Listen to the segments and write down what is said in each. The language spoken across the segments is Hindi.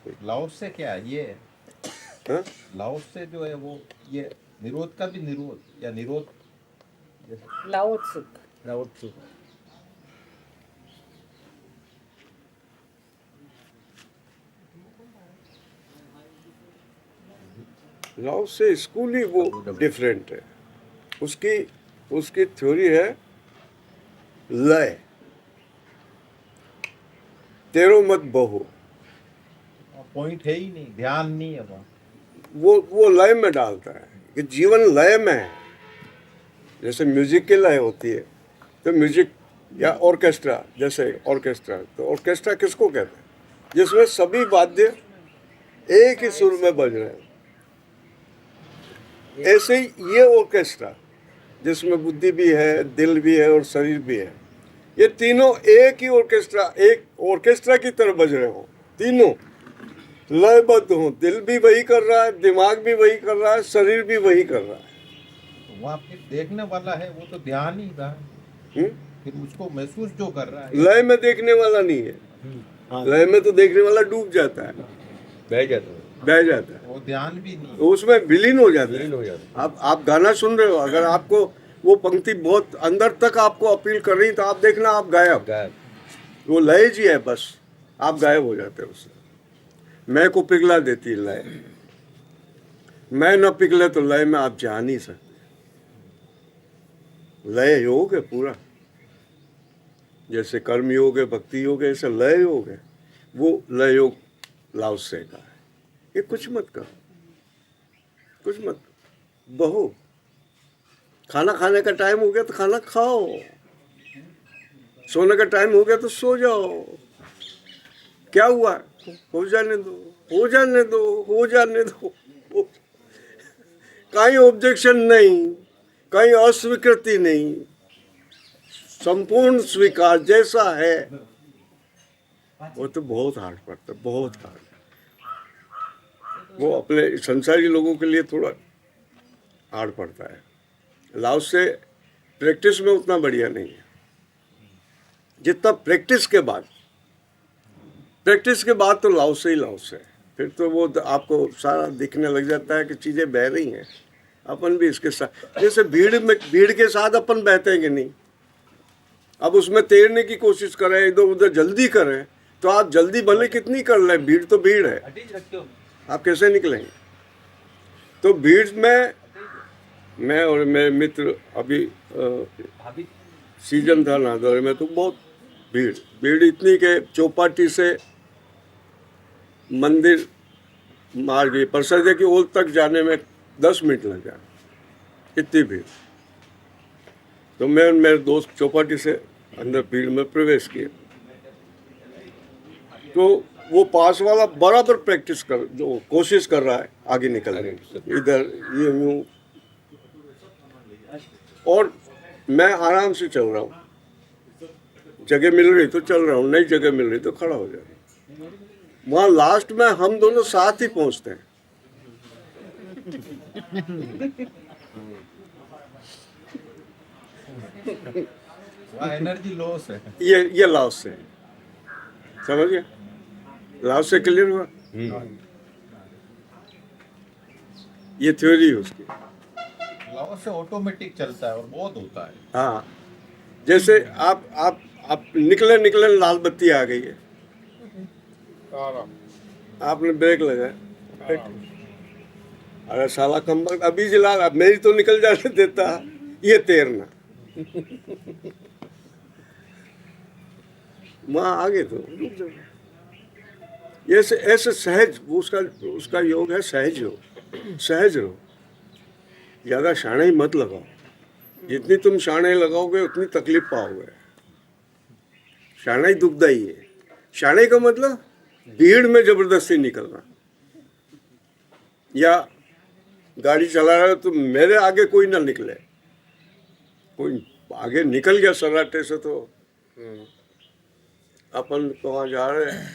कोई। लाओस से क्या है ये? हाँ, लाओस से जो है वो ये निरोध का भी निरोध या निरोध जैसे लाओ त्सु। लाओत्सु। लाओ से स्कूल ही वो डिफरेंट है। उसकी उसकी थ्योरी है लय, तेरो मत बहो। पॉइंट है ही नहीं, ध्यान नहीं है वहाँ। वो लय में डालता है कि जीवन लय में है। जैसे म्यूजिक की लय होती है, तो म्यूजिक या ऑर्केस्ट्रा, जैसे ऑर्केस्ट्रा, तो ऑर्केस्ट्रा किसको कहते हैं? जिसमें सभी वाद्य एक ही सुर में बज रहे हैं। ऐसे ही ये ऑर्केस्ट्रा जिसमें बुद्धि भी है, दिल भी है और शरीर भी है, ये तीनों एक ही ऑर्केस्ट्रा, एक ऑर्केस्ट्रा की तरह बज रहे हो। तीनों लयबद्ध हो, दिल भी वही कर रहा है, दिमाग भी वही कर रहा है, शरीर भी वही कर रहा है। तो वहाँ फिर देखने वाला है वो तो ध्यान ही रहा है। फिर उसको महसूस जो कर रहा है। लय में देखने वाला नहीं है। हाँ, लय में तो देखने वाला डूब जाता है, बह जाता है, बह जाता है, वो ध्यान भी नहीं। उसमें विलीन हो जाता विलीन है। हो जाता है। आप गाना सुन रहे हो, अगर आपको वो पंक्ति बहुत अंदर तक आपको अपील कर रही, तो आप देखना आप गायब। गायब। वो लय जी है, बस आप गायब हो जाते हो उससे। मैं को पिघला देती है लय। मैं न पिघले तो लय में आप जा नहीं सकते। लय योग है पूरा, जैसे कर्म योग है, भक्ति योग है, ऐसे लय योग है। वो लय योग लाओ से का है। ये कुछ मत करो, कुछ मत बहो। खाना खाने का टाइम हो गया तो खाना खाओ, सोने का टाइम हो गया तो सो जाओ। क्या हुआ? हो जाने दो, हो जाने दो, हो जाने दो। कहीं ऑब्जेक्शन नहीं, कहीं अस्वीकृति नहीं, संपूर्ण स्वीकार जैसा है। वो तो बहुत हार्ड पड़ता है, बहुत हार्ड। वो अपने संसारी लोगों के लिए थोड़ा हार्ड पड़ता है। लाओ से प्रैक्टिस में उतना बढ़िया नहीं है जितना प्रैक्टिस के बाद। प्रैक्टिस के बाद तो लाओ से ही लाओ से। फिर तो वो आपको सारा दिखने लग जाता है कि चीज़ें बह रही हैं। अपन भी इसके साथ, जैसे भीड़ के साथ अपन बहते हैं कि नहीं, अब उसमें तैरने की कोशिश करें, इधर उधर जल्दी करें, तो आप जल्दी भले कितनी कर लें, भीड़ तो भीड़ है, आप कैसे निकलेंगे? तो भीड़ में मैं और मेरे मित्र अभी सीजन था नादौरे में, तो बहुत भीड़ इतनी के चौपाटी से मंदिर मार्ग परसदे की ओर तक जाने में 10 मिनट लग जाए, इतनी भीड़। तो मैं और मेरे दोस्त चौपाटी से अंदर भीड़ में प्रवेश किए। तो वो पास वाला बराबर प्रैक्टिस कर, जो कोशिश कर रहा है आगे निकलने की, इधर ये यूँ, और मैं आराम से चल रहा हूँ। जगह मिल रही तो चल रहा हूँ, नई जगह मिल रही तो खड़ा हो जा रहा हूँ। वहाँ लास्ट में हम दोनों साथ ही पहुँचते हैं। वहाँ एनर्जी लॉस है। ये लॉस है, समझ गया? लॉस से क्लियर हुआ? ये थ्योरी है उसकी। लॉस से ऑटोमेटिक चलता है और बहुत होता है। हाँ, जैसे आप निकले लाल बत्ती आ गई है, आपने ब्रेक लगाया, अरे साला कम वक्त अभी जला, मेरी तो निकल जाने देता। ये तैरना वहाँ आगे तो रुक जाओ। ये ऐसे सहज, उसका योग है सहज योग। सहज रहो, ज़्यादा शाणे मत लगाओ। जितनी तुम शाणे लगाओगे उतनी तकलीफ पाओगे। शाणे दुखदाई है। शाणे का मतलब भीड़ में जबरदस्ती निकलना, या गाड़ी चला रहे हो तो मेरे आगे कोई ना निकले, कोई आगे निकल गया सराटे से तो अपन कहाँ जा रहे हैं?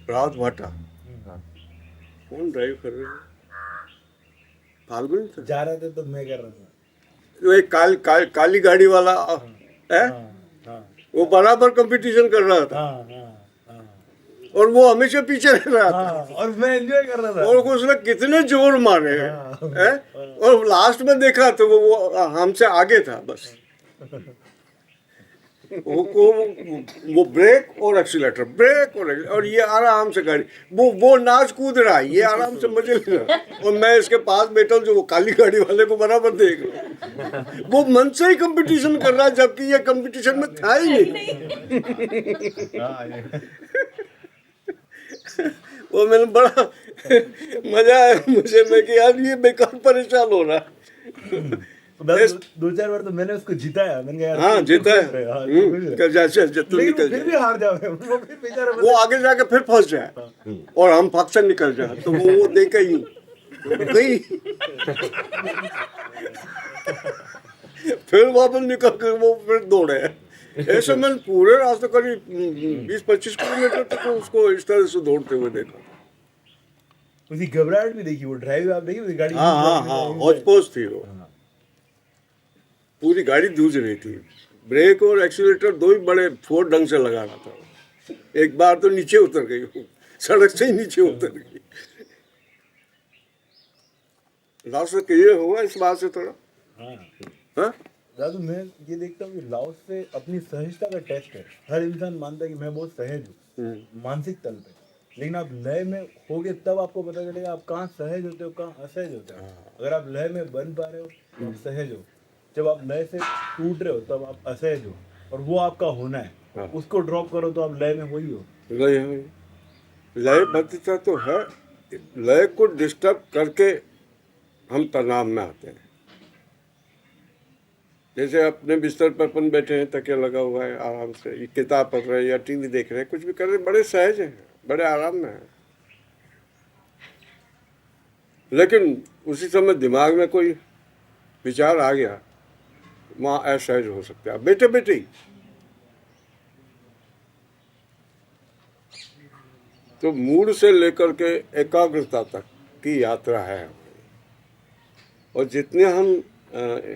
रात भाटा। कौन ड्राइव कर रहे हैं? फाल्गुन जा रहे थे तो मैं कर रहा था। जो एक काली गाड़ी वाला है, हाँ, वो बराबर कंपटीशन कर रहा था। हाँ, हाँ, हाँ। और वो हमेशा पीछे रह रहा था हाँ, और मैं एंजॉय कर रहा था। और उसने कितने जोर मारे हैं और लास्ट में देखा तो वो हमसे आगे था बस। वो ब्रेक और एक्सीलेटर, ब्रेक और ये आराम से गाड़ी, वो नाच कूद रहा है, ये आराम से मजे ले रहा है और मैं इसके पास बैठा हूँ जो वो काली गाड़ी वाले को बराबर देख रहा हूँ। वो मन से ही कंपटीशन कर रहा है जबकि ये कंपटीशन में था ही नहीं। हाँ, ये- वो मैंने बड़ा मजा आया मुझे, मैं कि यार ये बेकार परेशान हो रहा है। बस दो चार बार तो मैंने उसको जिताया, मैंने कहा यार हाँ तू जीता खुश रहे, हाँ, तू खुश रहे। है जैसे तू लेकिन निकल वो फिर भी जाए, हार जाओगे, वो फिर बेचारा वो आगे जाके फिर फंस जाए और हम फक से निकल जाए तो वो देखे ही गई, फिर वापस निकल कर वो फिर दौड़े। ऐसे मैंने पूरे रास्ते करीब 20-25 किलोमीटर तक उसको इस तरह से दौड़ते हुए देखा। उसकी घबराहट भी देखी, वो ड्राइव आप देखी उसकी गाड़ी। हाँ हाँ हाँ, हौच पौच थी वो, पूरी गाड़ी जूझ रही थी। ब्रेक और एक्सीलेटर दो ही बड़े फोर्स ढंग से लगा रहा था। एक बार तो नीचे उतर गई वो, सड़क से ही नीचे उतर गई। लास्ट से क्लियर हुआ इस बात से थोड़ा। हाँ दादू मैं ये देखता हूँ कि लाओस से अपनी सहजता का टेस्ट है। हर इंसान मानता है कि मैं बहुत सहज हूँ मानसिक तल पे, लेकिन आप लय में होगे तब आपको पता चलेगा आप कहाँ सहज होते हो, कहाँ असहज होते हो। अगर आप लय में बन पा रहे हो तो आप सहज हो, जब आप लय से टूट रहे हो तब आप असहज हो, और वो आपका होना है। उसको ड्रॉप करो तो आप लय में हो ही हो। लय है, लयबद्धता तो है। लय को डिस्टर्ब करके हम तनाव में आते हैं। जैसे अपने बिस्तर पर अपन बैठे हैं, तकिया लगा हुआ है, आराम से ये किताब पढ़ रहे हैं या टीवी देख रहे हैं, कुछ भी कर रहे हैं, बड़े सहज हैं, बड़े आराम में हैं। लेकिन उसी समय दिमाग में कोई विचार आ गया, वहाँ असहज हो सकता है बैठे बैठे ही। तो मूड से लेकर के एकाग्रता तक की यात्रा है, और जितने हम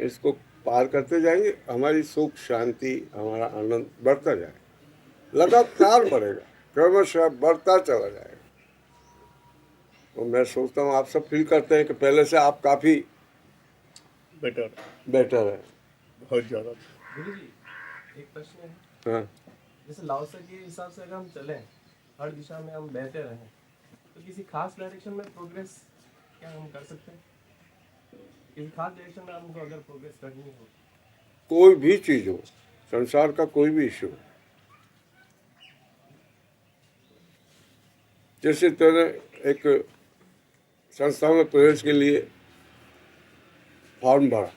इसको पार करते जाएंगे हमारी सुख शांति, हमारा आनंद बढ़ता जाएगा, लगातार बढ़ेगा, क्रमशः बढ़ता चला जाएगा। तो मैं सोचता हूँ आप सब फील करते हैं कि पहले से आप काफ़ी बेटर, बेटर है। बहुत ज़्यादा। गुरु जी, एक प्रश्न है। हाँ जैसे लाओसा के हिसाब से अगर हम चलें, हर दिशा में हम बहते रहें, तो किसी खास डायरेक्शन में प्रोग्रेस क्या हम कर सकते हैं? किसी खास डायरेक्शन में हमको अगर प्रोग्रेस करनी हो, कोई भी चीज़ हो, संसार का कोई भी इशू, जैसे तेरे एक संस्था में प्रवेश के लिए फॉर्म भरा,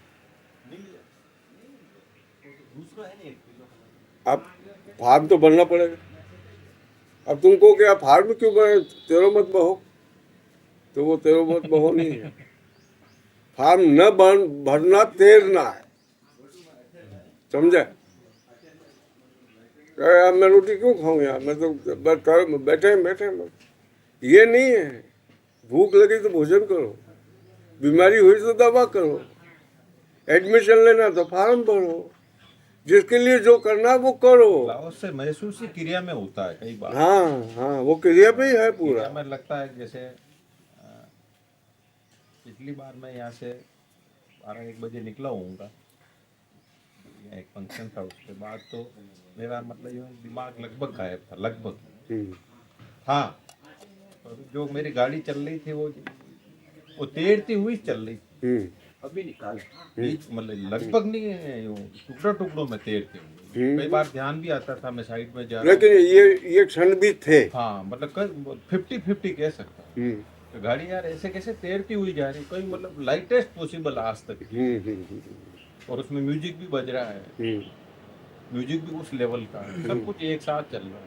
अब फार्म तो भरना पड़ेगा। अब तुमको क्या फार्म क्यों भरे, तेरो मत बहो, तो वो तेरो मत बहो नहीं है। फार्म न भरना तैरना है, समझे? यार मैं रोटी क्यों खाऊं यार, मैं तो बैठे बैठे ये नहीं है। भूख लगी तो भोजन करो, बीमारी हुई तो दवा करो, एडमिशन लेना तो फार्म भरो, जिसके लिए जो करना है वो करो। लाओस से महसूस ही क्रिया में होता है कई बार। हाँ हाँ, वो क्रिया पे ही है पूरा। क्रिया में लगता है जैसे पिछली बार मैं यहाँ से 12-1 बजे निकला होऊंगा, एक फंक्शन था, उसके बाद तो मेरा मतलब यूँ दिमाग लगभग गायब था, लगभग। हाँ, और जो मेरी गाड़ी चल रही थी वो तैरती हुई चल रही थी, अभी निकाल मतलब लगभग नहीं है, यूँ टुकड़ों टुकड़ों में तैरती हुई। कई बार ध्यान भी आता था मैं साइड में जा रहा हूँ। लेकिन ये क्षण भी थे। हाँ, मतलब 50-50 कह सकता हूँ। तो गाड़ी यार ऐसे कैसे तैरती हुई जा रही, कोई मतलब लाइटेस्ट पॉसिबल आज तक। और उसमें म्यूजिक भी बज रहा है, म्यूजिक भी उस लेवल का है, सब कुछ एक साथ चल रहा है।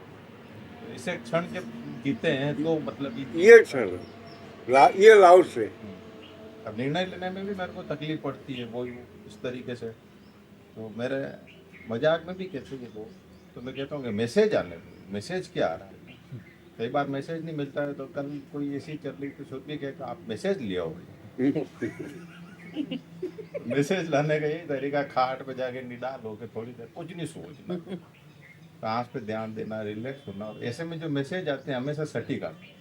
तो इसे क्षण जब जीते हैं तो मतलब ये क्षण ये लाओ से अब निर्णय लेने में भी मेरे को तकलीफ पड़ती है वो इस तरीके से। तो मेरे मजाक में भी कहते हैं वो, तो मैं कहता हूँ कि मैसेज आने दो, मैसेज क्या आ रहा है। कई बार मैसेज नहीं मिलता है, तो कल कोई ऐसी चल रही तो सोच भी कहता आप मैसेज लिया हो। मैसेज लाने का यही तरीका, खाट पे जाके निडाल हो के थोड़ी देर कुछ नहीं सोचना, सांस पे ध्यान देना, रिलैक्स होना। और ऐसे में जो मैसेज आते हैं हमेशा सटीक आते हैं,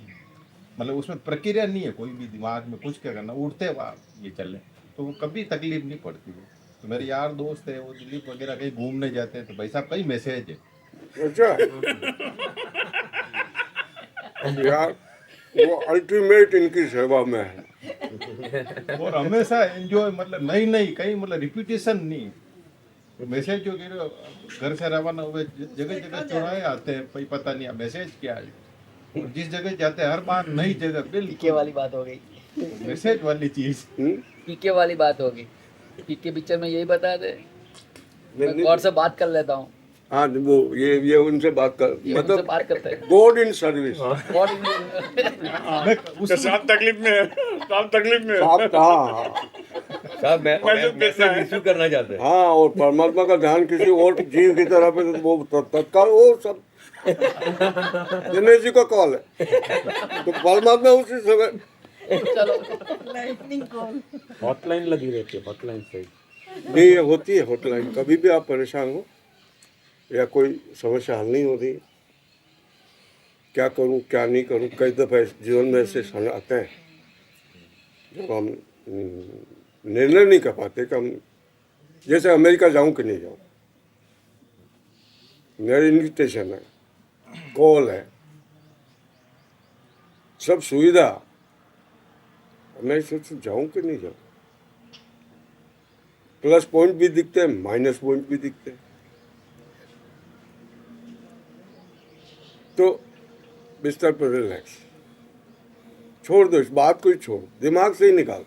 मतलब उसमें प्रक्रिया नहीं है कोई भी, दिमाग में कुछ क्या करना, उठते वहाँ ये चले, तो वो कभी तकलीफ नहीं पड़ती है। तो मेरे यार दोस्त है वो दिलीप वगैरह कहीं घूमने जाते हैं तो भाई साहब कई मैसेज है। अच्छा अब यार वो अल्टीमेट इनकी सेवा में है। और हमेशा एंजॉय, मतलब नई नई कहीं, मतलब रिपीटेशन नहीं। मैसेज जो कि घर से रवाना हुए जगह जगह चौराहे आते हैं, भाई पता नहीं मैसेज क्या है। और जिस जगह जाते हैं हर बार नई जगह, पीके बिल्कुल वाली बात हो गई। मैसेज वाली चीज। पीके वाली बात होगी। पीके पिक्चर में यही बता दे, मैं नहीं- गॉड से बात कर लेता हूँ। हाँ वो ये उनसे बात कर, ये उनसे मतलब बात करते हैं। God in service. गॉड साहब तकलीफ में है, साहब तकलीफ में है। साहब हाँ साहब मैसेज रिसीव करना चाहते हैं। हाँ, और परमात्मा का ध्यान किसी और जीव की तरह पे तो वो तत्काल वो सब दिनेश जी का कॉल है, तो परमात्मा उसी समय। चलो हॉटलाइन लगी रहती है, हॉटलाइन सही। नहीं ये होती है हॉटलाइन, कभी भी आप परेशान हो या कोई समस्या हल नहीं होती, क्या करूं क्या नहीं करूं, कई दफ़ा जीवन में ऐसे क्षण आते हैं जब हम निर्णय नहीं कर पाते कि हम जैसे अमेरिका जाऊं कि नहीं जाऊं। मेरी इन्विटेशन है, कॉल है, सब सुविधा, मैं सोचूं जाऊं कि नहीं जाऊं। प्लस पॉइंट भी दिखते हैं, माइनस पॉइंट भी दिखते हैं, तो बिस्तर पर रिलैक्स, छोड़ दो इस बात को ही, छोड़ दिमाग से ही निकाल,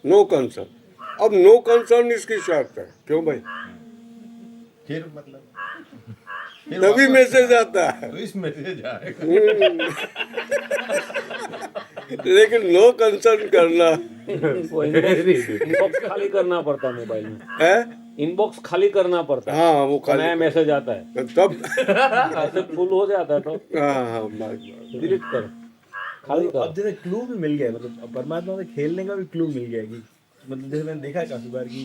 नो कंसर्न। अब नो कंसर्न इसकी शर्त है, क्यों भाई? फिर मतलब फिर तभी वापस मैसेज आता है। तो इस मैसेज आएगा। लेकिन नो कंसर्न करना इनबॉक्स खाली करना पड़ता है मोबाइल में, है, इनबॉक्स खाली करना पड़ता है। हाँ वो नया खाली मैसेज आता है, तब ऐसे फुल हो जाता है तो हाँ डिलीट कर, खाली अब कर। जैसे क्लू भी मिल गया, मतलब अब परमात्मा से खेलने का भी क्लू मिल गया कि मतलब जैसे मैंने देखा है काफी बार कि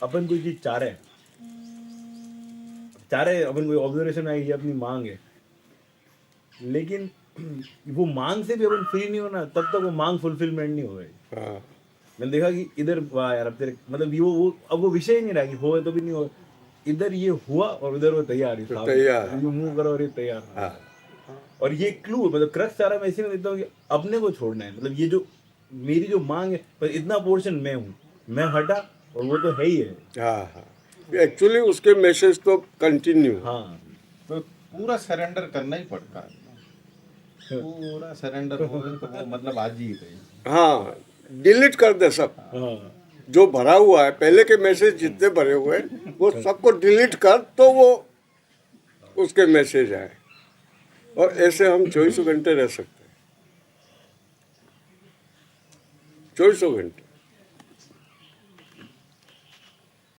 अपन कोई चीज चाह रहे अपन कोई ऑब्जर्वेशन में ये अपनी मांग है, लेकिन वो मांग से भी अपन फ्री नहीं होना तब तक वो मांग फुलफिलमेंट नहीं हो रही। हाँ मैंने देखा कि इधर वाह यार अब तेरे मतलब ये वो अब वो विषय ही नहीं रहा कि हो तो भी नहीं हो, इधर ये हुआ और उधर वो तैयार है, सामने। तैयार है। ये मुंह करो और ये तैयार है। हाँ और ये क्लू मतलब क्रक्स सारा मैं इसी में देखता हूँ कि अपने को छोड़ना है, मतलब ये जो मेरी जो मांग है पर इतना पोर्शन मैं हूँ, मैं हटा और वो तो है ही है। हाँ हाँ, एक्चुअली उसके मैसेज तो कंटिन्यू। हाँ तो पूरा सरेंडर करना ही पड़ता है, पूरा सरेंडर हो तो वो मतलब आज ही गई। हाँ, डिलीट कर दे सब हाँ जो भरा हुआ है, पहले के मैसेज जितने भरे हुए हैं वो सबको डिलीट कर, तो वो उसके मैसेज आए, और ऐसे हम 24 घंटे रह सकते हैं, 24 घंटे।